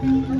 က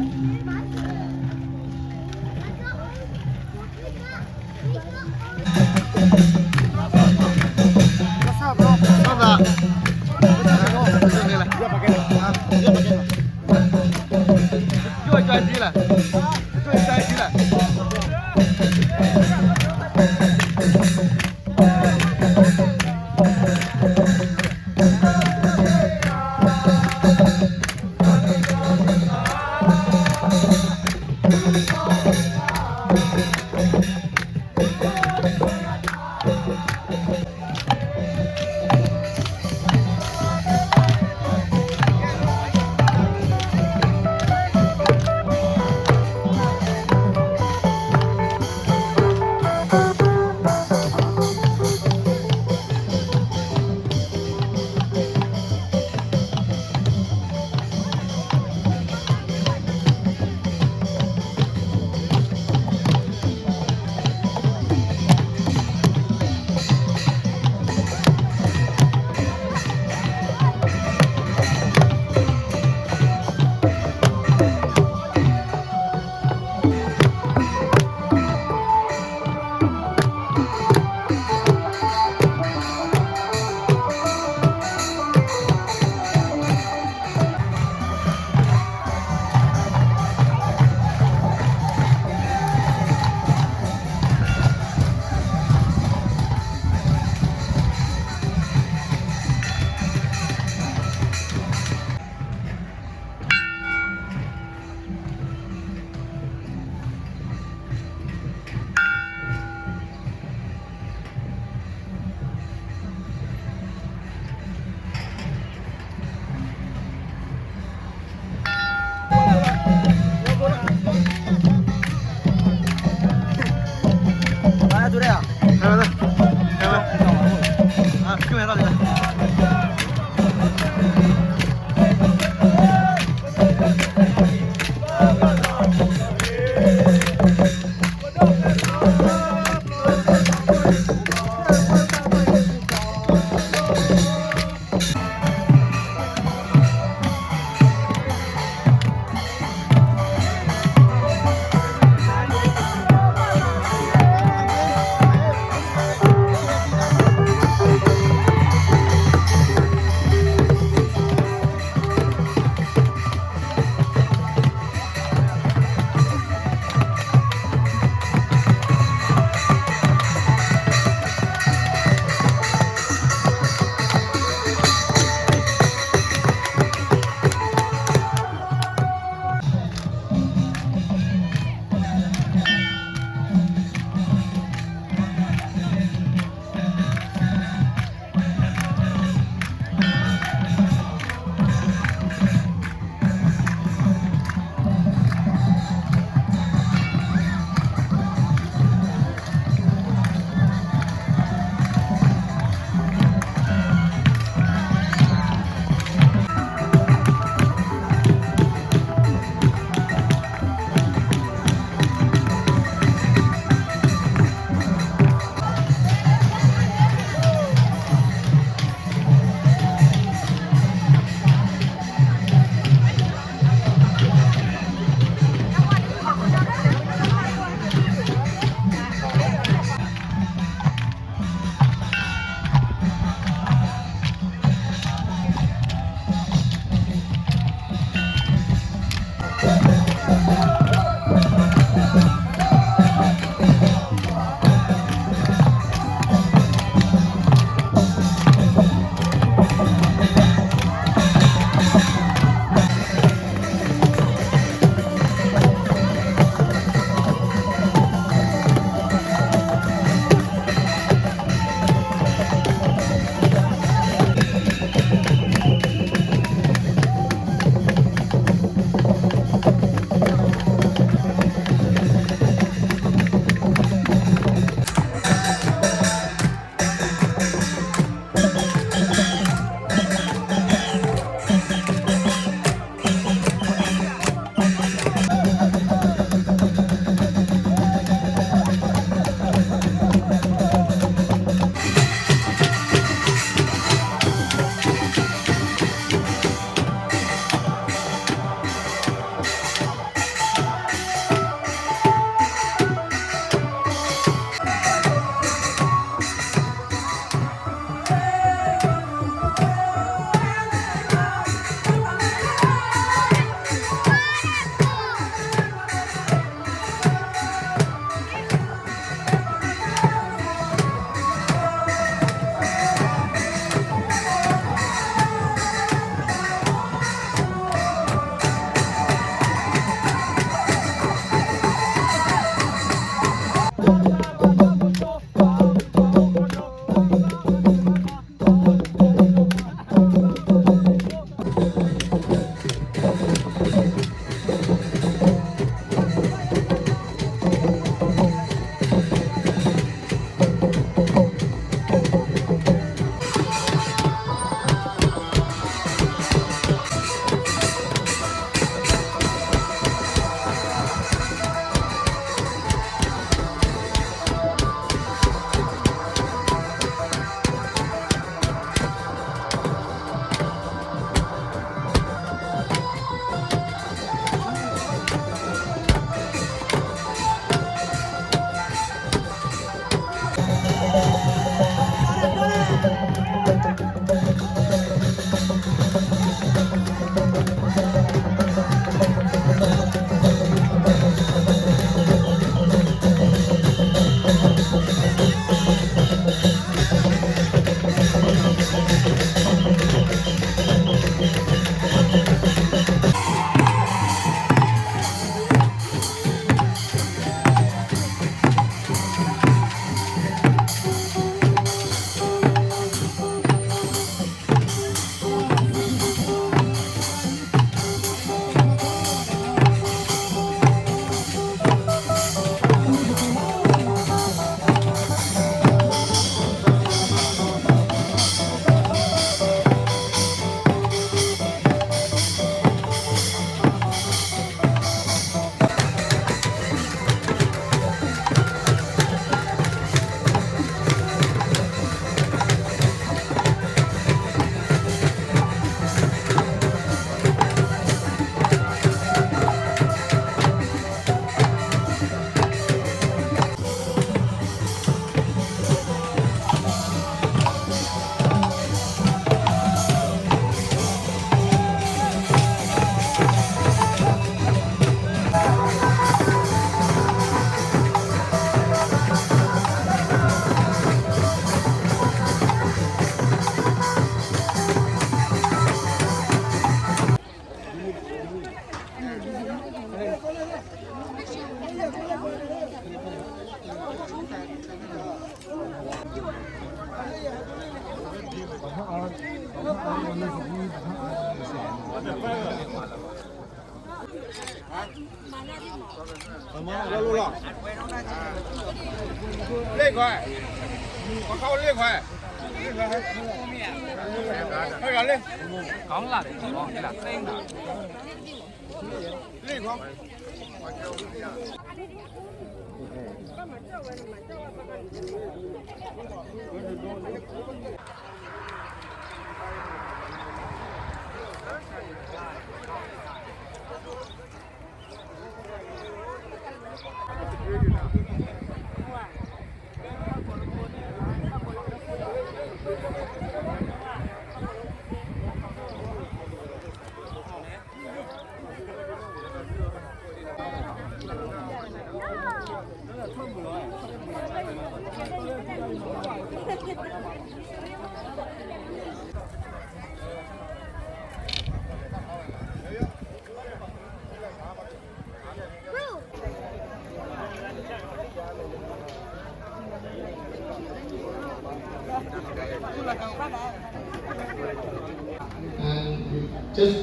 录了，6块，我靠6块，6块，快点嘞，讲啦，你讲你啦，升啦6块。And you just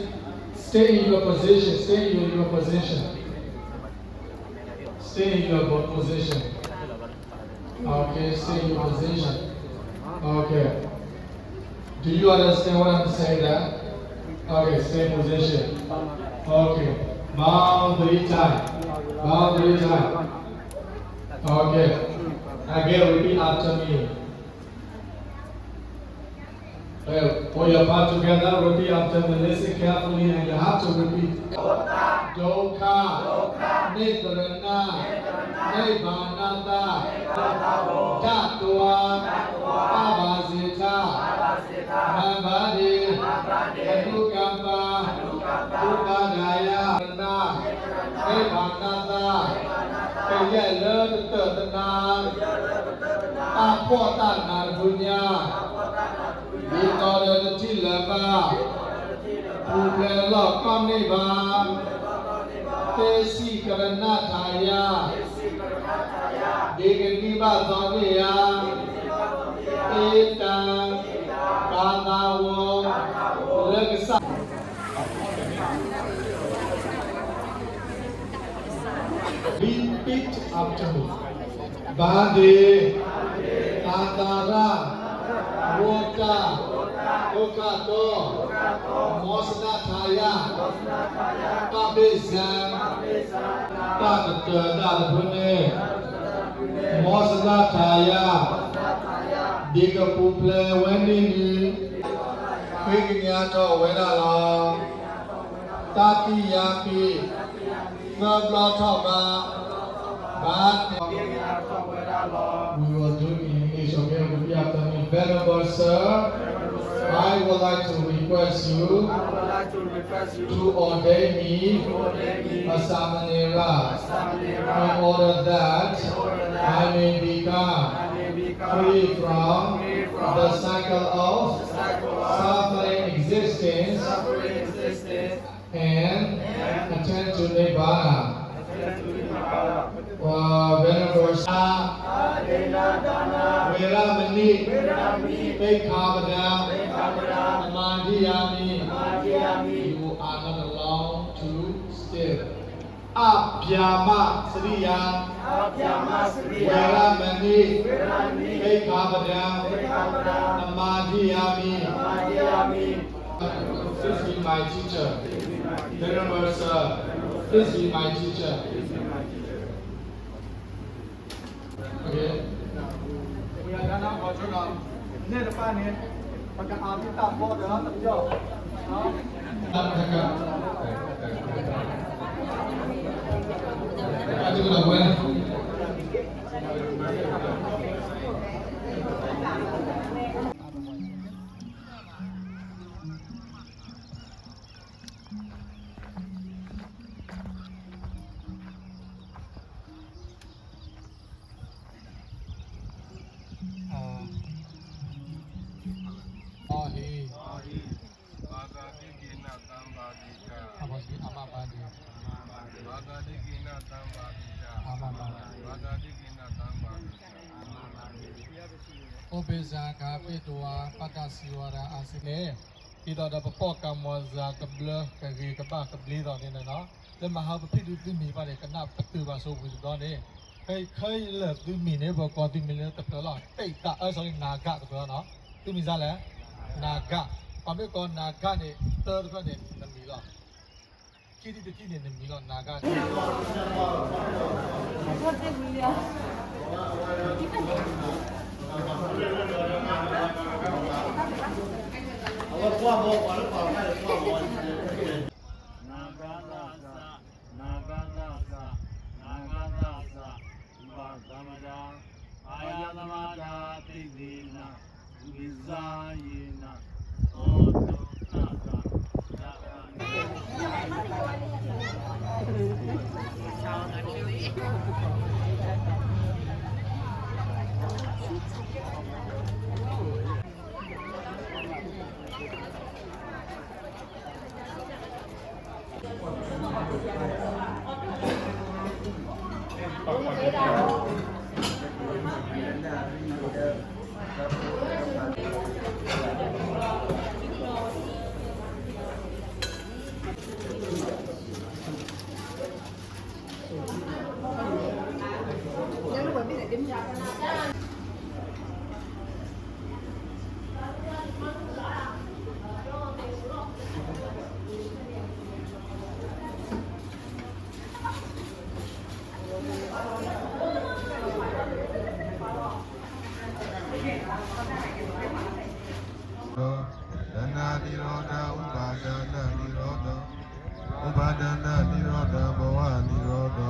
stay in your position, stay in your position. Stay in your position. Okay, stay in your position. Okay. Do you understand what I'm saying that? Okay, stay in position. Okay. Bow 3 times. Bow 3 times. Okay. Again, repeat after me. Well, put your part together, repeat after me, listen carefully, and you have to repeat. Dokha, Nitarana, Nibbānata, Tattva, Abhasita, Mabhadi, Anukampa, Upadaya, Nibbānata, Kayala Tatana, Apotana Bunya. In order to love, to love, come Tesi Karanataya, Digniba Zonia, Eta, Kanawo, Legasa. Repeat after me. Bade, Tantara. Wota, Okato, Mosnataya, Babizan, Dadapune, Mosnataya, Digapuple, Wendy, Pignato, Wenala, Tati Yaki, Nablatova, we will do in English, okay? Repeat after me. Venerable Sir, I would like to request you to ordain me a Samanera in order that I may become free from the cycle of suffering existence and attend to Nibbana. Venerable Sir, Veramani, Ekhavada, Amadhyami, you are not allowed to steal. Abhyama Sriya, Veramani, Ekhavada, Amadhyami. Please be my teacher. Venerable Sir, please be my teacher. Okay. 我要让他跑出了，那个半年，把个阿弥大佛的怎么叫？啊？这个老关。Obeza Kapitwa Patasiwara Asile Di da da pokok kamuaza kebelah kari kebah kebeli da ni na. Le mahal bepi tu mi pada kena betul bahasa wis da ni. Kai le tu mi ni pokok tu mi le tepi lah. Tei tak sorry naga tu na. Tu mi zala naga. Kami ko naga ni ter ko ni mi lah. Kiri tu kiri ni mi lah naga. Dana niroda ubadana niroda ubadana niroda bawa niroda.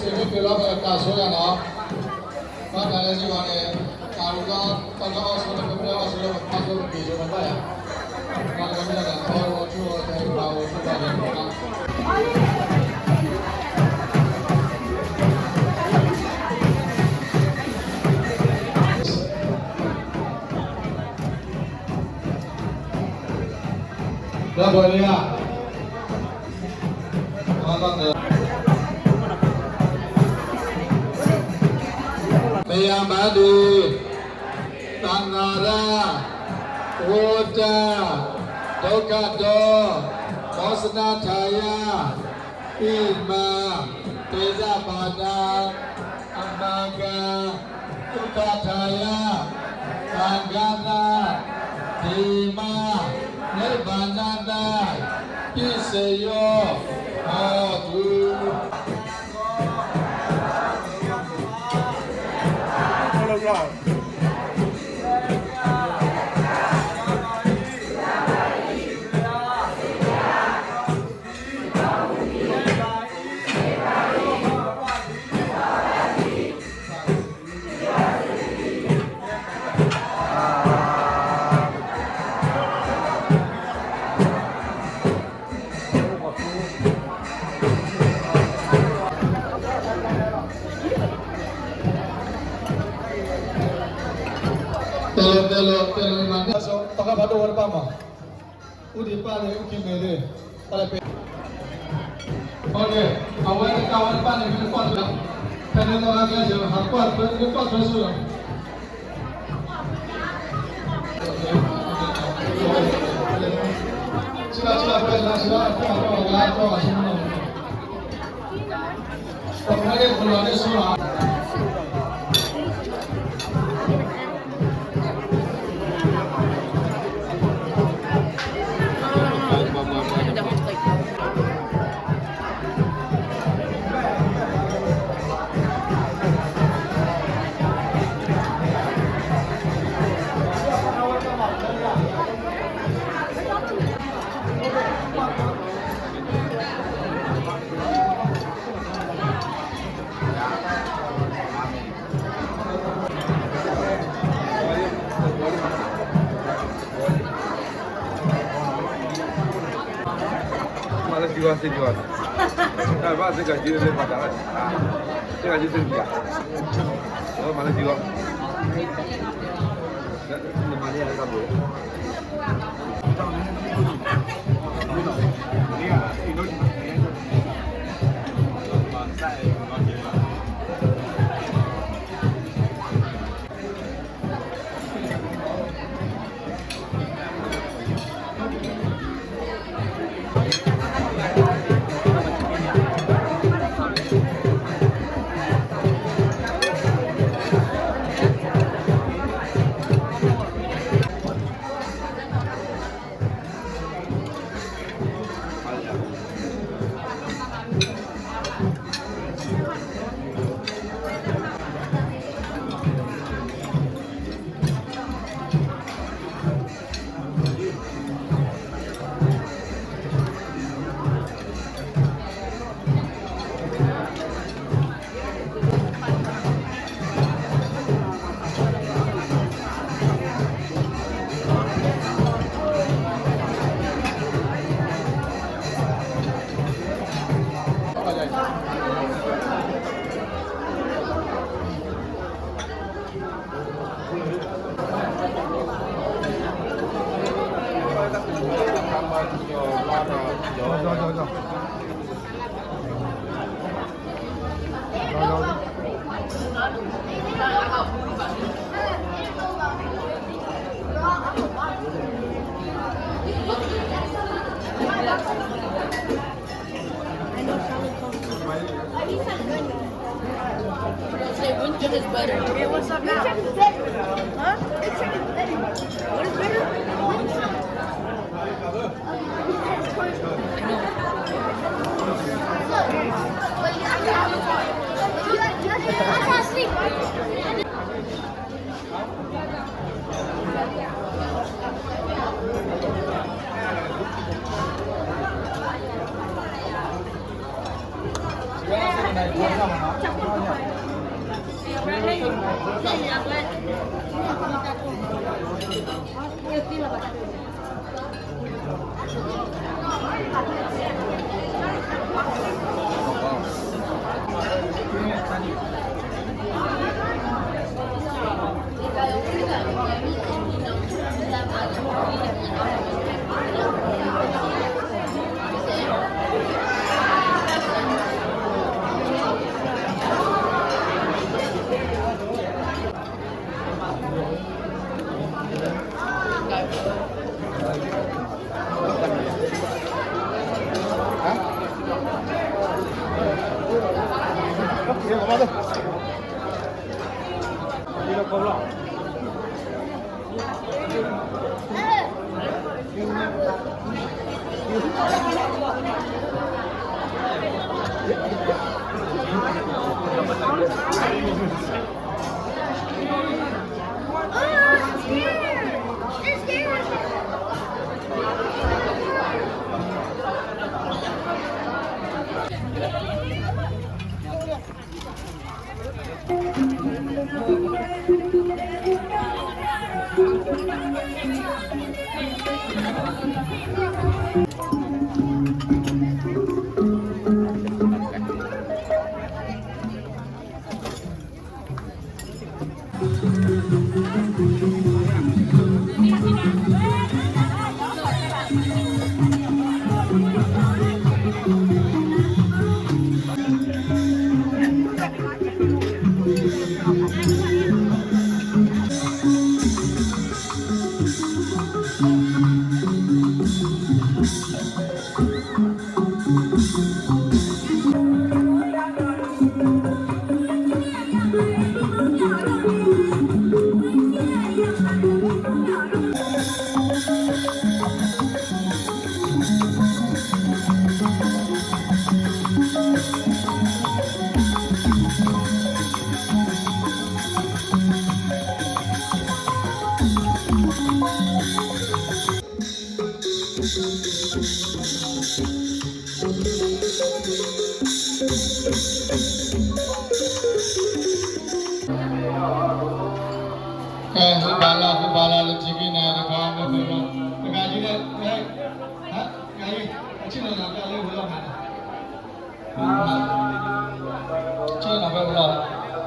စေမပြေတော့ကာဆိုရနော်ဘာသာလဲစီပါနဲ့ကာရူကတော့ဆိုတော့ဘယ်လိုဆိုတော့ပါဆိုပြီးတော့ပါရဘာလို့လဲတော့ချိုးတယ်ဘာလို့ဆိုတော့ဒါပေါ်ရဘာသာလဲတရားမတိသံဃာရဝေတဒုက္ခတောမောစနာထာယဣမံတေဇဘာဒာအမံကံဒုက္ခထာယသံဃာနာဒီမနိဗ္ဗာန်တပစ္စယောဟောတု Telo mana so toka batu warpa ma udi pale uki mele pale pe oke awal kawan pane bin kuat lah tene no lagi aja kuat besul sila apa semua pokoknya kalau ada semua Jual sih jual. Nah, pak saya gaji dari pasaran. Saya gaji sendiri. Oh, mana jual? Namanya ada kamu. Winter is better. Hey, what's up now? Huh? What is better? I can't sleep. Hubala lu jiki na ada kawan tu pun. Gaji dia, gaji cina nak kali ulang mana? Cina nak ulang.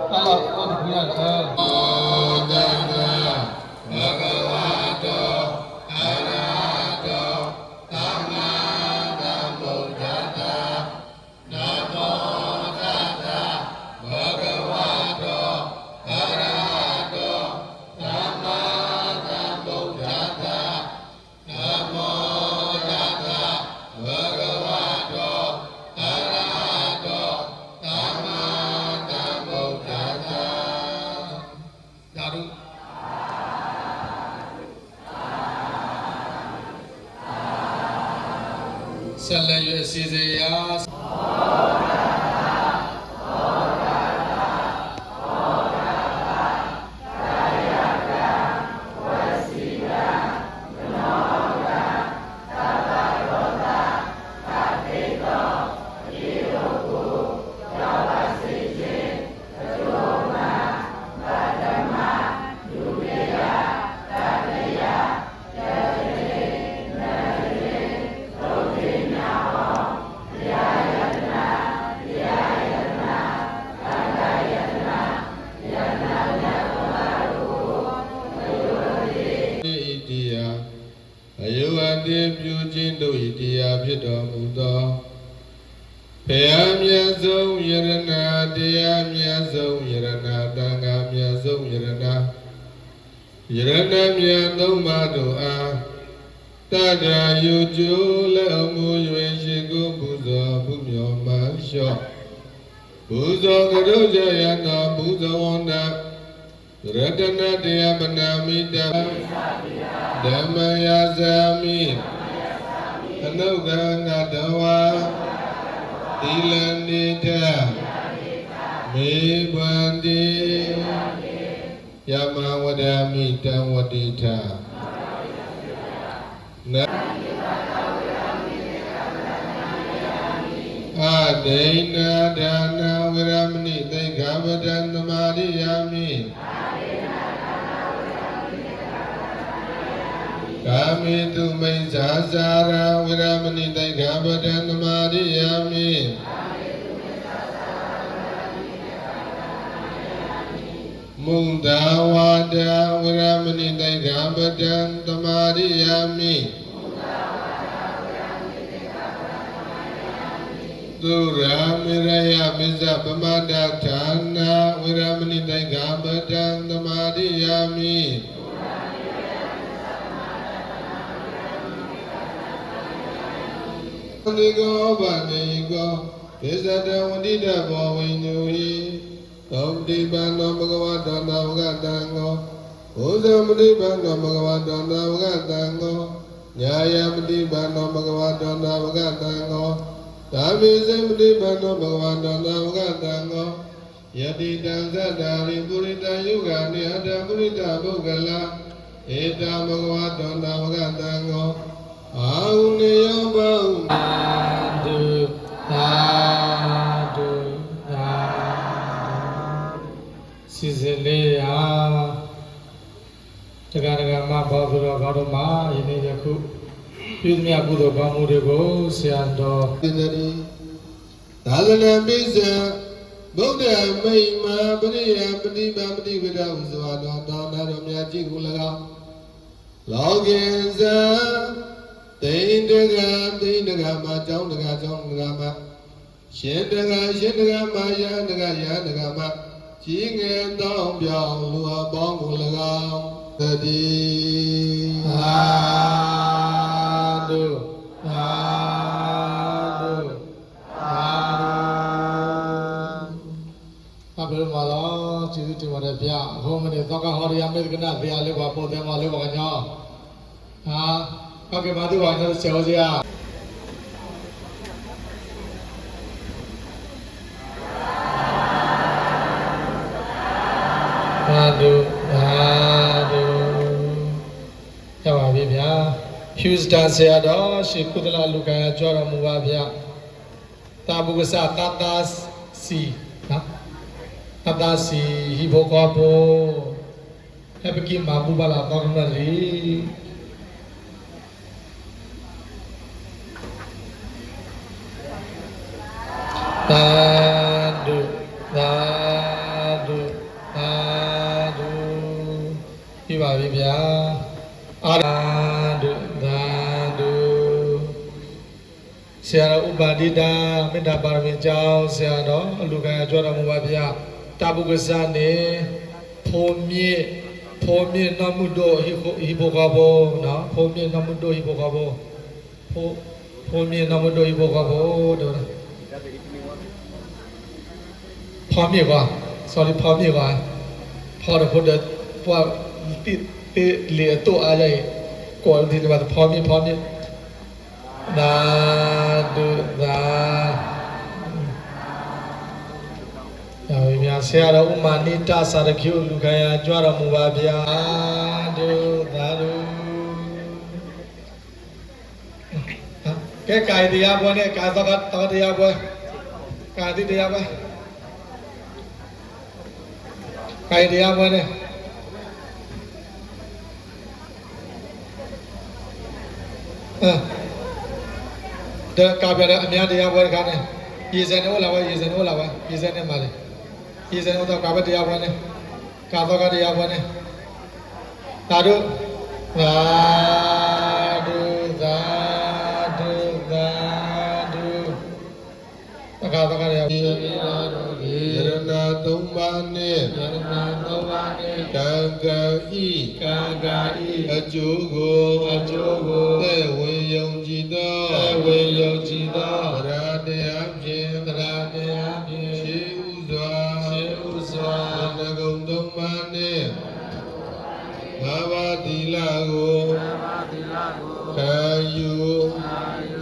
Kalau kau bulan Salah you see ya. Tada yuju la mu yue shiku buzo bumyo mansho buzo kado jayana buzo wanda ratana deya manamita dhamaya sami anuga ngadawa ilandita me bandi yama wadamita wadita Adena dana ဝိရမဏိသိက္ခာပဒံသမာရိယာမိကာမိတုမိစ္ဆာစာရဝိရမဏိသိက္ခာပဒံသမာရိယာမိမုဒ္ဒဝါဒဝိရမဏိသိက္ခာပဒံသမာရိယာမိသုရာမေရယမစ္စပမဒ္ဒဌာနာဝိရမဏိသိက္ခာပဒံသမာရိယာမိနိကောဗနေကောဒေသတဝန္တိတဘောဝိညူဟိသောတိပန္နောဘဂဝတောနာဝကတံကောဘုဇံမတိပန္နောဘဂဝတောနာဝကတံကောညာယမတိပန္နောဘဂဝတောနာဝကတံကောသာမေဇမတိပန္နောဘဂဝတောနာဝကတံကောယတိတံသတ္တာရိပုရိတယုဂာနိအတ္တပုရိတပုဂ္ဂလာဧတံဘဂဝတောနာဝကတံကောအာဟုနေယောဘဟုသာဓုသာဓုသာစီစလေးယာတက္ကရာမဘောဓုတော်ဘာတော်မှာယနေ့ယခုပြုသမျှကုသိုလ်ကောင်းမှုတွေကိုဆရာတော်ပိသတိသာသနာပိစံဗုဒ္ဓမိမ္မာပရိယပฏิပံပฏิဝိဒဥစွာတော်တောင်းတော်မြတ်ကြီးကို၎င်းလောကင်ဇံတိန်တကမှာကျောင်းတကမှာရှင်တကမှာယန္တကမှာကြီးငယ်တောင်းပြောင်းလူအပေါင်းကို၎င်းတတိသာဓုသာဓုသာအဘယ်မှာတော့ကျေးဇူးတင်ပါတယ်ဗျာဘုန်းမနေတော့ကဟောရမယ်ကနဗျာလေးပါပေါ်တယ်မှာလေးပါညောဟာဟုတ်ကဲ့ပါသူပါကျွန်တော်ဆရာကြီးသာဓုသာဓုရပါပြီဗျာဟျူစတန်ဆရာတော်ရှေကုသလလူကံကြွတော်မူပါဗျာတာဘုကစတာတာစီနော်တာတာစီဟိဘောကောဘောဟေပကိမာဘူဘလာတော်မလီသာဓုသာဓုသာဓုပြပါပြီဗျာအာဓုသာဓုဆရာတော်ဥပါတိတာမေတ္တာပါရမီကျောင်းဆရာတော်အလူကံကြွတော်မူပါဗျာတာဘုကစနေဖိုးမြင့်နမှုတို့ဟိဘောကဘောနော်ဖိုးမြင့်နမှုတို့ဟိဘောကဘောဖိုးမြင့်နမှုတို့ဟိဘောကဘောတို့ဖော်မြေကွာ sorry ဖော်မြေကွာဖော်တဲ့ဖို့တဲ့ပွားတိလေတော့အားလိုက်ကိုယ်ဒီမှာဖော်မြေသာဓုသာယောက်ျားဆရာတော်ဥမာနိတစာရခိလူခံရကြွတော်မူပါဗျာဓုသာဓုကဲကာယတရားပွဲနဲ့ကာသကတရားပွဲကာတိတရားပွဲကာယတရားပွဲနဲ့တဲ့ကာပြတဲ့အများတရားပွဲကနဲ့ရေစံနဲ့ဟောလာပါရေစံနဲ့မှာလေရေစံတော့ကာပြတရားပွဲနဲ့ကာသောကတရားပွဲနဲ့သာဓုသာဓုသာဓုသာဓုကာသောကတရားရေရဏသုံးပါးနဲ့ကံကံဤအကျိုးကိုသက်ဝင်ယုံကြည်သောဗရာတရားဖြင့်ရှိဥစွာသကုံသုံးပါးနဲ့ငါးပါးသီလကိုခံယူ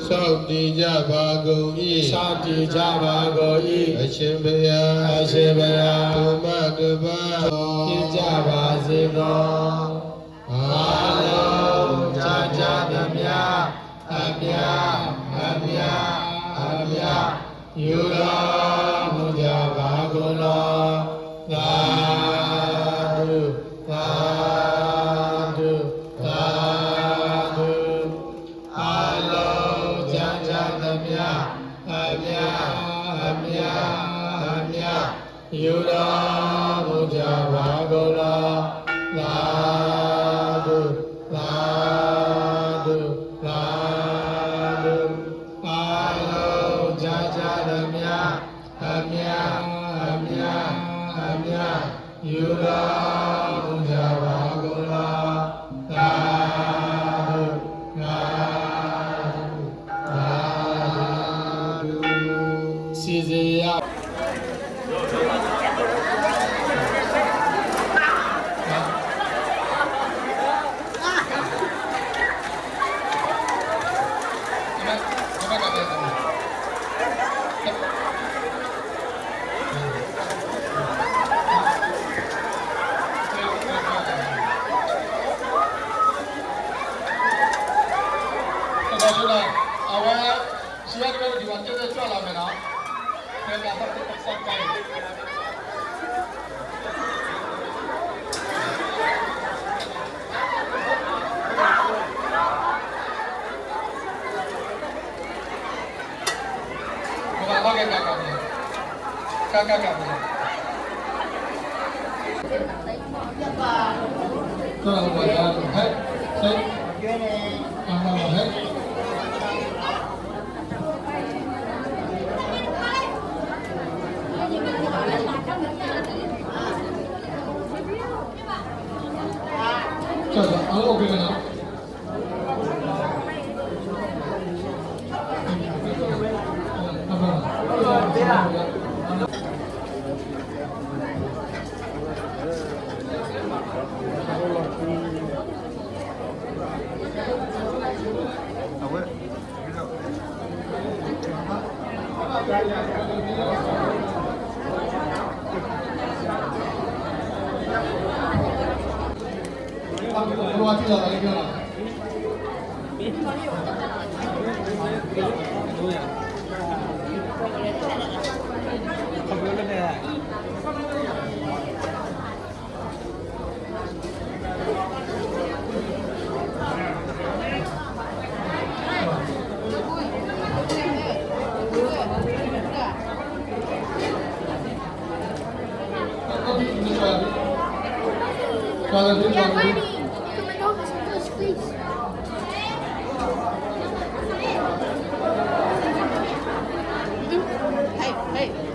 စောင့်တည်ကြပါကုန်၏အရှင်ဘုရားဘုမတပါပြကြပါစေသောအားလုံးကြာသမျှအမြယူတော်မူကြပါ ရာဘုရားဘာဂုလာလာဒုလာဒုလာဒုအာလောဂျာဂျာရမြအမြအမြအမြယူရာဘုရားဘာဂုလာလာဒုလာဒုစီစီယYeah, Marty, come and over some fish, please. Hey, hey.